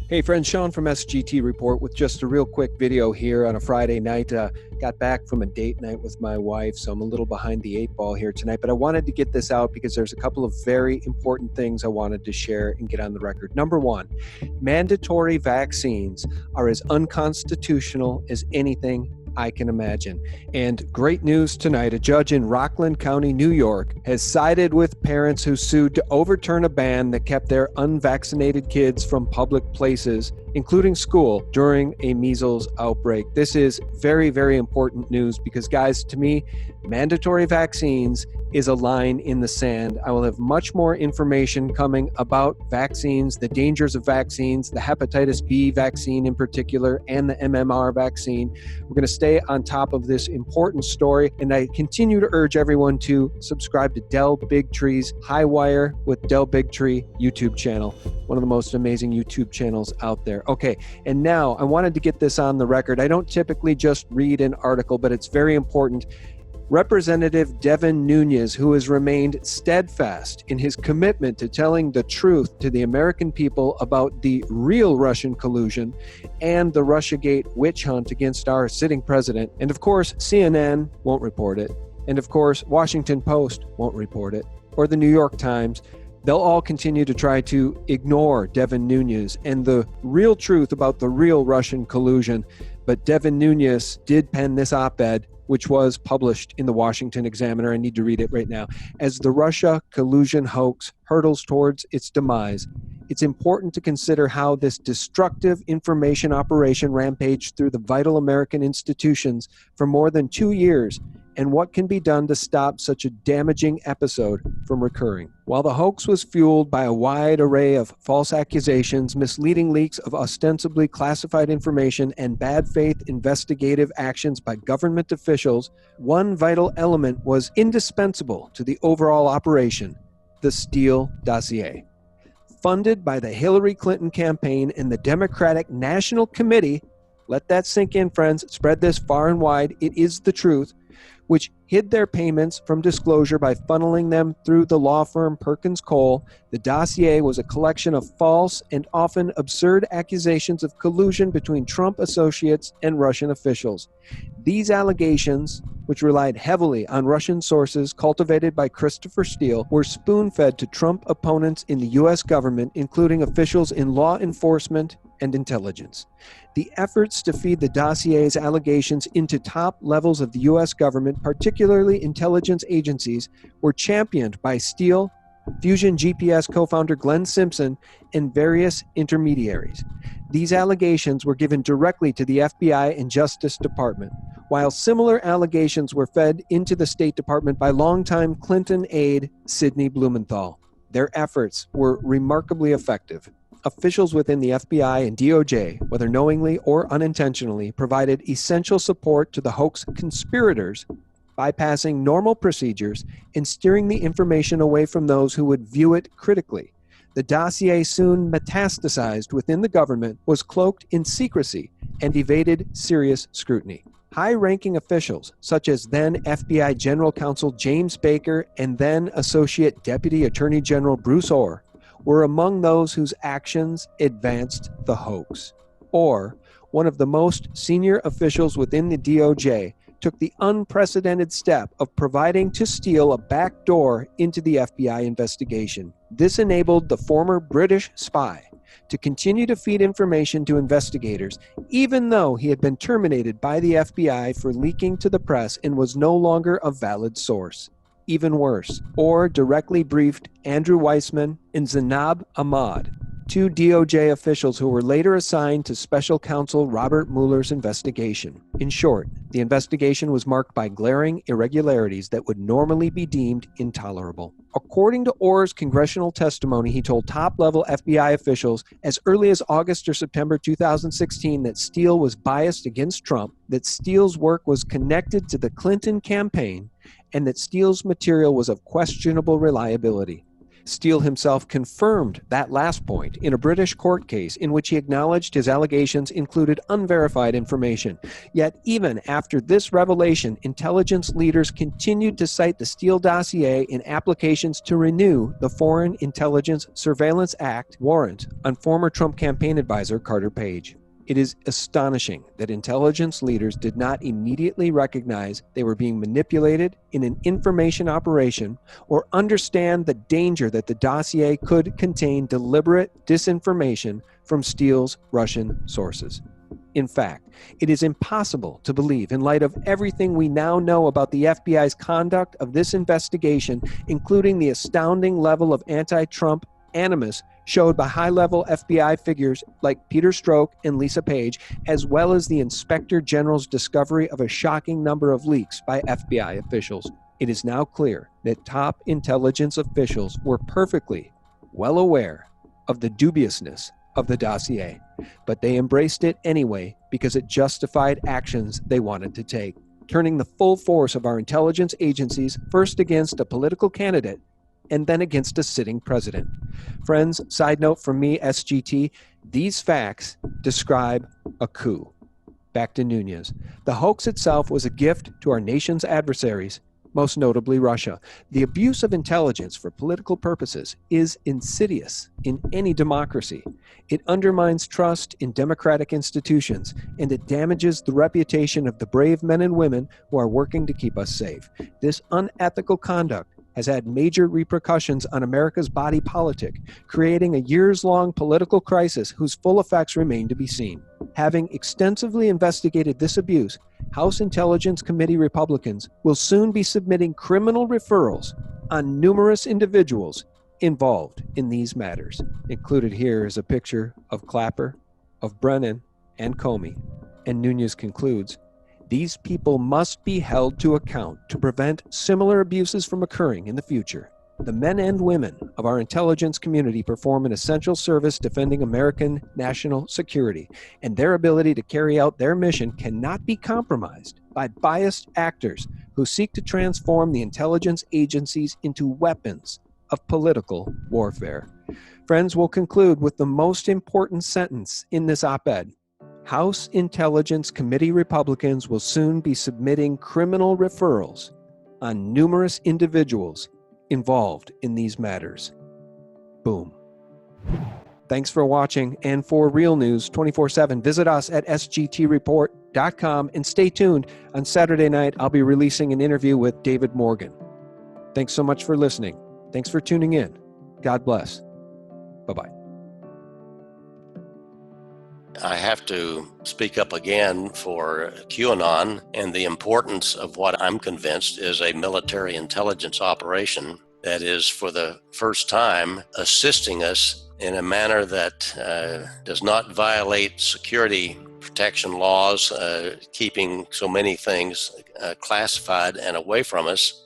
Hey friends, Sean from SGT Report with just a real quick video here on a Friday night. Got back from a date night with my wife, so I'm a little behind the eight ball here tonight, but I wanted to get this out because there's a couple of very important things I wanted to share and get on the record. Number one, mandatory vaccines are as unconstitutional as anything I can imagine. And great news tonight, a judge in Rockland County, New York, has sided with parents who sued to overturn a ban that kept their unvaccinated kids from public places, including school, during a measles outbreak. This is very, very important news because, guys, to me, mandatory vaccines is a line in the sand. I will have much more information coming about vaccines, the dangers of vaccines, the hepatitis B vaccine in particular, and the MMR vaccine. We're going to stay on top of this important story, and I continue to urge everyone to subscribe to Del Bigtree's High Wire with Del Bigtree YouTube channel, one of the most amazing YouTube channels out there. Okay, and now I wanted to get this on the record. I don't typically just read an article, but it's very important. Representative Devin Nunes, who has remained steadfast in his commitment to telling the truth to the American people about the real Russian collusion and the Russiagate witch hunt against our sitting president. And of course, CNN won't report it. And of course, Washington Post won't report it, or the New York Times. They'll all continue to try to ignore Devin Nunes and the real truth about the real Russian collusion. But Devin Nunes did pen this op-ed, which was published in the Washington Examiner. I need to read it right now. As the Russia collusion hoax hurtles towards its demise, it's important to consider how this destructive information operation rampaged through the vital American institutions for more than 2 years, and what can be done to stop such a damaging episode from recurring. While the hoax was fueled by a wide array of false accusations, misleading leaks of ostensibly classified information, and bad faith investigative actions by government officials, one vital element was indispensable to the overall operation: the Steele dossier. Funded by the Hillary Clinton campaign and the Democratic National Committee, let that sink in, friends, spread this far and wide, it is the truth, which hid their payments from disclosure by funneling them through the law firm Perkins Coie, the dossier was a collection of false and often absurd accusations of collusion between Trump associates and Russian officials. These allegations, which relied heavily on Russian sources cultivated by Christopher Steele, were spoon-fed to Trump opponents in the U.S. government, including officials in law enforcement and intelligence. The efforts to feed the dossier's allegations into top levels of the U.S. government, particularly intelligence agencies, were championed by Steele, Fusion GPS co-founder Glenn Simpson, and various intermediaries. These allegations were given directly to the FBI and Justice Department, while similar allegations were fed into the State Department by longtime Clinton aide Sidney Blumenthal. Their efforts were remarkably effective. Officials within the FBI and DOJ, whether knowingly or unintentionally, provided essential support to the hoax conspirators, bypassing normal procedures and steering the information away from those who would view it critically. The dossier soon metastasized within the government, was cloaked in secrecy, and evaded serious scrutiny. High-ranking officials, such as then FBI General Counsel James Baker and then Associate Deputy Attorney General Bruce Ohr, were among those whose actions advanced the hoax. Or, one of the most senior officials within the DOJ, took the unprecedented step of providing to Steele a back door into the FBI investigation. This enabled the former British spy to continue to feed information to investigators, even though he had been terminated by the FBI for leaking to the press and was no longer a valid source. Even worse, Ohr directly briefed Andrew Weissman and Zainab Ahmad, two DOJ officials who were later assigned to Special Counsel Robert Mueller's investigation. In short, the investigation was marked by glaring irregularities that would normally be deemed intolerable. According to Ohr's congressional testimony, he told top-level FBI officials as early as August or September 2016 that Steele was biased against Trump, that Steele's work was connected to the Clinton campaign, and that Steele's material was of questionable reliability. Steele himself confirmed that last point in a British court case in which he acknowledged his allegations included unverified information. Yet even after this revelation, intelligence leaders continued to cite the Steele dossier in applications to renew the Foreign Intelligence Surveillance Act warrant on former Trump campaign advisor Carter Page. It is astonishing that intelligence leaders did not immediately recognize they were being manipulated in an information operation or understand the danger that the dossier could contain deliberate disinformation from Steele's Russian sources. In fact, it is impossible to believe, in light of everything we now know about the FBI's conduct of this investigation, including the astounding level of anti-Trump animus showed by high-level FBI figures like Peter Strzok and Lisa Page, as well as the Inspector General's discovery of a shocking number of leaks by FBI officials. It is now clear that top intelligence officials were perfectly well aware of the dubiousness of the dossier, but they embraced it anyway because it justified actions they wanted to take, turning the full force of our intelligence agencies first against a political candidate and then against a sitting president. Friends, side note from me, SGT, these facts describe a coup. Back to Nunes. The hoax itself was a gift to our nation's adversaries, most notably Russia. The abuse of intelligence for political purposes is insidious in any democracy. It undermines trust in democratic institutions, and it damages the reputation of the brave men and women who are working to keep us safe. This unethical conduct has had major repercussions on America's body politic, creating a years-long political crisis whose full effects remain to be seen. Having extensively investigated this abuse, House Intelligence Committee Republicans will soon be submitting criminal referrals on numerous individuals involved in these matters. Included here is a picture of Clapper, of Brennan, and Comey. And Nunes concludes, these people must be held to account to prevent similar abuses from occurring in the future. The men and women of our intelligence community perform an essential service defending American national security, and their ability to carry out their mission cannot be compromised by biased actors who seek to transform the intelligence agencies into weapons of political warfare. Friends, we'll conclude with the most important sentence in this op-ed. House Intelligence Committee Republicans will soon be submitting criminal referrals on numerous individuals involved in these matters. Boom. Thanks for watching, and for real news 24/7, visit us at sgtreport.com and stay tuned. On Saturday night, I'll be releasing an interview with David Morgan. Thanks so much for listening. Thanks for tuning in. God bless. Bye-bye. I have to speak up again for QAnon and the importance of what I'm convinced is a military intelligence operation that is, for the first time, assisting us in a manner that does not violate security protection laws, keeping so many things classified and away from us.